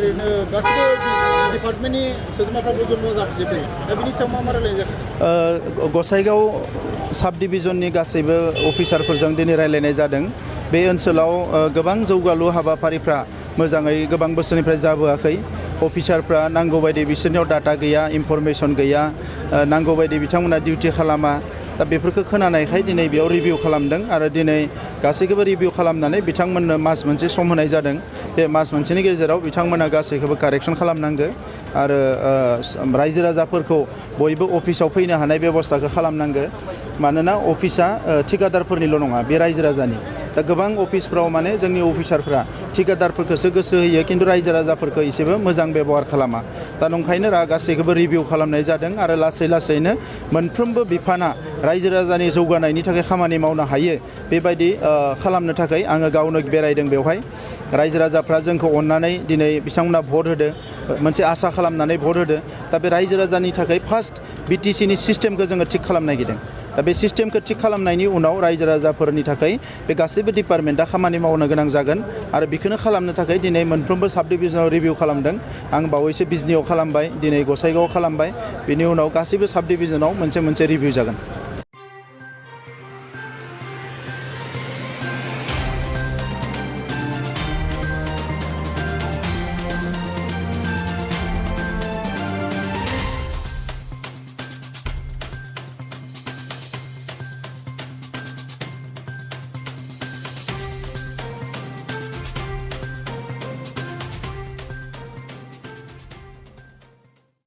ओरैनो गासिबो डिपार्टमेन्टनि सोद्रोमाफ्राबो जमा जाफैजोबदों दा बिनि सायाव मा रायलायनाय जाखो? गसाइगाव साब डिभिजननि गासैबो अफिसारफोरजों दिनै रायलायनाय जादों। बे ओनसोलाव गोबां जौगालु हाबाफारिफ्रा मोजाङै गोबां बोसोरनिफ्राय जाबोआखै। अफिसारफ्रा नांगौ बायदि बिसोरनियाव डाटा गैया, इनफरमेसन गैया, नांगौ बायदि बिथांमोना डिउटि खालामा। दा बेफोरखौ खोनानायखाय दिनै बेयाव रिभिउ खालामदों आरो दिनै गासैखौबो रिभिउ खालामनानै बिथांमोननो मास मोनसे सम होनाय जादों। बे मास मोनसेनि गेजेराव बिथांमोना गासैखौबो कारेक्सन खालामनांगौ आरो रायजो राजाफोरखौ बयबो अफिसाव फैनो हानाय बेबस्थाखौ खालामनांगौ। मानोना अफिसा ठिकादारफोरनिल' नङा, बे रायजो राजानि। दा गोबां अफिसफ्राव माने जोंनि अफिसारफ्रा ठिकादारफोरखौसो गोसो होयो, खिन्थु रायजो राजाफोरखौ एसेबो मोजां बेबहार खालामा। दा नंखायनो गासैखौबो रिभिउ खालामनाय जादों आरो लासै लासैनो मोनफ्रोमबो बिफाना रायजो राजानि जौगानायनि थाखाय खामानि मावनो हायो बेबायदि खालामनो थाखाय आङो गावनो बेरायदों बेवहाय। रायजो राजाफ्रा जोंखौ अननानै दिनै बिथांमोना भट होदो, मोनसे आसा खालामनानै भट होदो। दा बे रायजो राजानि थाखाय फार्स्ट बिटिसिनि सिस्टेमखौ जोङो थिक खालामनो नागिरदों। दा बे सिस्टेमखौ थिक खालामनायनि उनाव रायजो राजाफोरनि थाखाय बे गासैबो डिपार्टमेन्टआ खामानि मावनो गोनां जागोन आरो बेखौनो खालामनो थाखाय दिनै मोनफ्रोमबो साब डिभिजनाव रिभिउ खालामदों। आं बावैसो बिजनियाव खालामबाय, दिनै गसाइगावआव खालामबाय, बिनि उनाव गासैबो साब डिभिजनाव मोनसे रिभिउ जागोन।